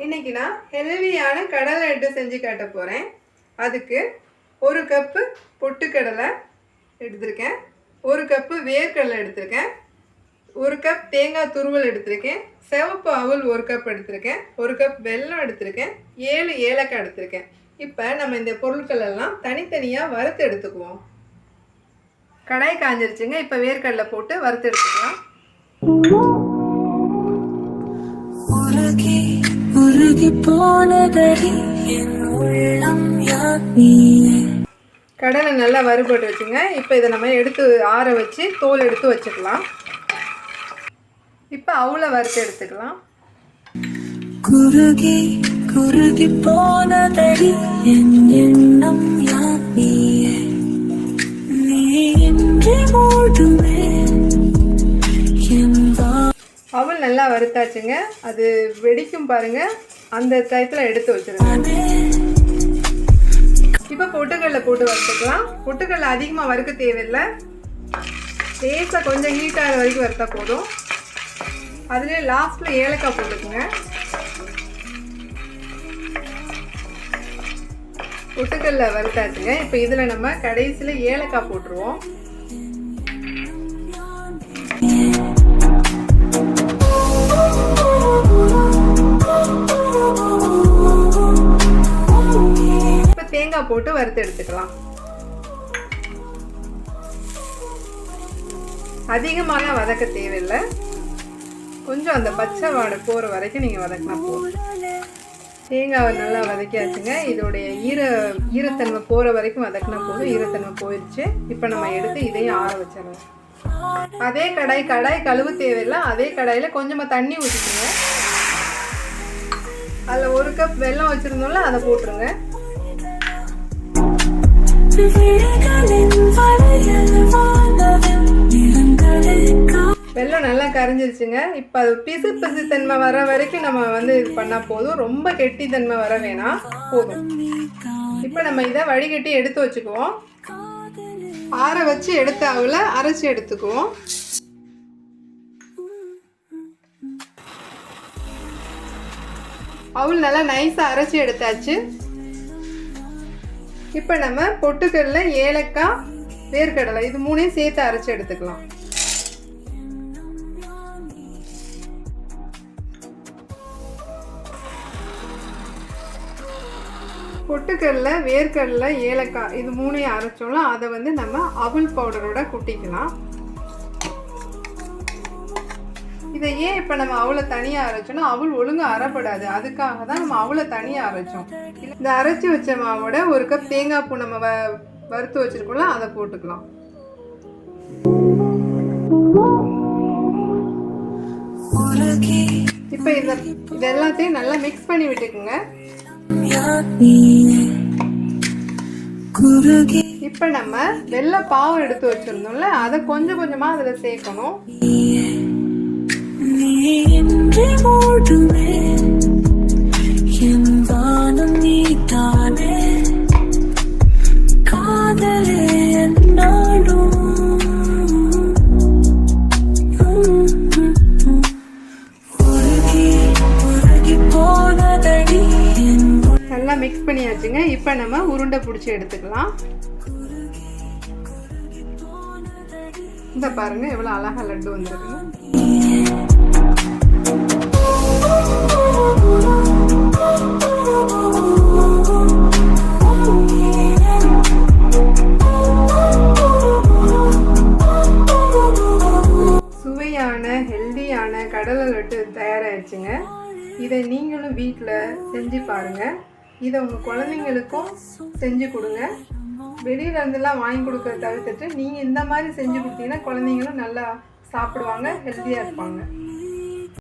இன்னைக்கு நான் ஹெல்தியான கடலை லட்டு செஞ்சு காட்ட போகிறேன். அதுக்கு 1 கப்பு பொட்டுக்கடலை எடுத்திருக்கேன், 1 கப்பு வேர்க்கடலை எடுத்திருக்கேன், 1 கப் தேங்காய் துருவல் எடுத்திருக்கேன், சிவப்பு அவல் 1 கப் எடுத்திருக்கேன், 1 கப் வெல்லம் எடுத்திருக்கேன், 7 ஏலக்காய் எடுத்திருக்கேன். இப்போ நம்ம இந்த பொருட்கள் எல்லாம் தனித்தனியாக வறுத்து எடுத்துக்குவோம். கடாய் காஞ்சிருச்சுங்க. இப்போ வேர்க்கடலை போட்டு வறுத்து எடுத்துக்கலாம். கடலை நல்லா வறுபட்டு வச்சுங்க. இப்போ இதை நம்ம எடுத்து ஆற வச்சு தோல் எடுத்து வச்சுக்கலாம். இப்போ அவளை வறுத்து எடுத்துக்கலாம். குறுகி குறுகி போனதடி என் எண்ணம் யானியே நீ இன்றி மூடுமே. அவள் நல்லா வறுத்தாச்சுங்க. அது வெடிக்கும் பாருங்க, அந்த டயத்தில் எடுத்து வச்சிருங்க. இப்போ பொட்டுக்கடலை போட்டு வறுத்துக்கலாம். பொட்டுக்கடலை அதிகமாக வறுக்க தேவையில்லை, லேசாக கொஞ்சம் ஹீட் ஆகிற வரைக்கும் வறுத்தா போதும். அதுலேயே லாஸ்ட்டில் ஏலக்காய் போட்டுக்குங்க. பொட்டுக்கடலை வறுத்தாச்சுங்க. இப்போ இதில் நம்ம கடைசியில் ஏலக்காய் போட்டுருவோம். தேங்காய் போட்டு வறுத்து எடுத்துக்கலாம். அதிகமாக வதக்க தேவையில்லை, கொஞ்சம் அந்த பச்சை வாடை போகிற வரைக்கும் நீங்கள் வதக்கினா போதும். தேங்காவை நல்லா வதக்கியாச்சுங்க. இதோடைய ஈரத்தன்மை போகிற வரைக்கும் வதக்கினா போதும். ஈரத்தன்மை போயிடுச்சு. இப்போ நம்ம எடுத்து இதையும் ஆற வச்சிடலாம். அதே கடாய் கழுவு தேவையில்லை. அதே கடாயில் கொஞ்சமாக தண்ணி ஊற்றிக்குங்க. அதில் 1 கப் வெல்லம் வச்சுருந்தோம்ல, அதை போட்டுருங்க. வெல்லம் நல்லா கரைஞ்சிருச்சுங்க. இப்போ அது பிசு தன்மை வர வரைக்கும் நம்ம இது பண்ணால் போதும். ரொம்ப கெட்டி தன்மை வர வேணாம், போதும். இப்போ நம்ம இதை வடிகட்டி எடுத்து வச்சுக்குவோம். ஆற வச்சு எடுத்து அவளை அரைச்சி எடுத்துக்குவோம். அவள் நல்லா நைஸாக அரைச்சி எடுத்தாச்சு. இப்போ நம்ம பொட்டுக்கடலை, ஏலக்காய், வேர்க்கடலை இது 3ஐயும் சேர்த்து அரைச்சி எடுத்துக்கலாம். பொட்டுக்கடலை, வேர்க்கடலை, ஏலக்காய் இது 3ஐயும் அரைச்சோம்ல, அதை நம்ம அவல் பவுடரோட குட்டிக்கலாம். இதை ஏன் இப்போ நம்ம அவளை தனியாக அரைச்சோன்னா அவள் ஒழுங்காக அரைப்படாது, அதுக்காக தான் நம்ம அவளை தனியாக அரைச்சோம். இந்த அரைச்சி வச்ச மாவோட 1 கப் தேங்காய் பூ நம்ம வறுத்து வச்சிருக்கோம்ல, அதை போட்டுக்கலாம். இப்போ இது எல்லாத்தையும் நல்லா மிக்ஸ் பண்ணி விட்டுக்குங்க. இப்போ நம்ம வெள்ளை பாவு எடுத்து வச்சிருந்தோம்ல, அதை கொஞ்சம் கொஞ்சமாக அதில் சேர்க்கணும். நல்லா மிக்ஸ் பண்ணியாச்சுங்க. இப்போ நம்ம உருண்டை பிடிச்சி எடுத்துக்கலாம். இந்த பாருங்க எவ்வளோ அழகா லட்டு வந்துருக்கு. சுவையான ஹெல்தியான கடலை லட்டு தயாராகிடுச்சுங்க. இதை நீங்களும் வீட்டில் செஞ்சு பாருங்கள். இதை உங்கள் குழந்தைங்களுக்கும் செஞ்சு கொடுங்க. வெளியில இருந்தெல்லாம் வாங்கி கொடுக்க தவிர்த்துட்டு நீங்கள் இந்த மாதிரி செஞ்சு கொடுத்தீங்கன்னா குழந்தைங்களும் நல்லா சாப்பிடுவாங்க, ஹெல்த்தியாக இருப்பாங்க.